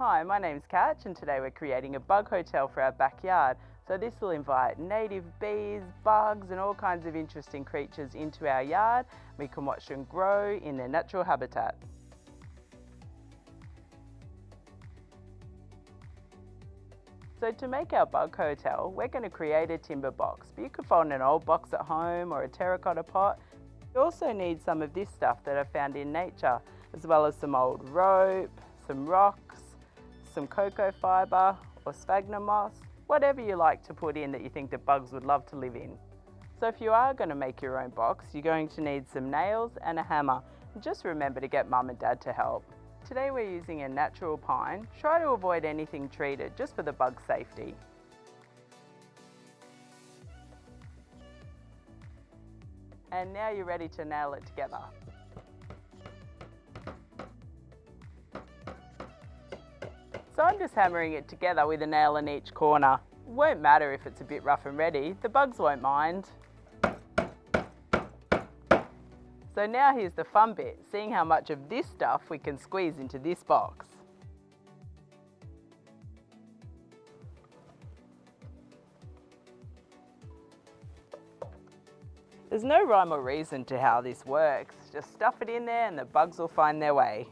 Hi, my name's Katch and today we're creating a bug hotel for our backyard. So this will invite native bees, bugs and all kinds of interesting creatures into our yard. We can watch them grow in their natural habitat. So to make our bug hotel, we're going to create a timber box. But you could find an old box at home or a terracotta pot. You also need some of this stuff that are found in nature, as well as some old rope, some rocks, some cocoa fibre or sphagnum moss, whatever you like to put in that you think the bugs would love to live in. So if you are going to make your own box, you're going to need some nails and a hammer. And just remember to get Mum and Dad to help. Today we're using a natural pine. Try to avoid anything treated, just for the bug safety. And now you're ready to nail it together. So I'm just hammering it together with a nail in each corner. It won't matter if it's a bit rough and ready, the bugs won't mind. So now here's the fun bit, seeing how much of this stuff we can squeeze into this box. There's no rhyme or reason to how this works, just stuff it in there and the bugs will find their way.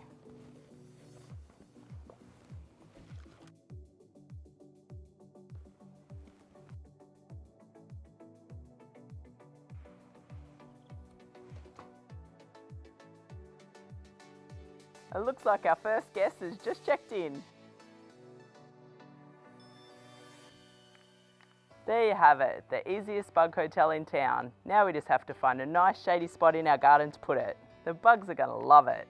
It looks like our first guest has just checked in. There you have it, the easiest bug hotel in town. Now we just have to find a nice shady spot in our garden to put it. The bugs are going to love it.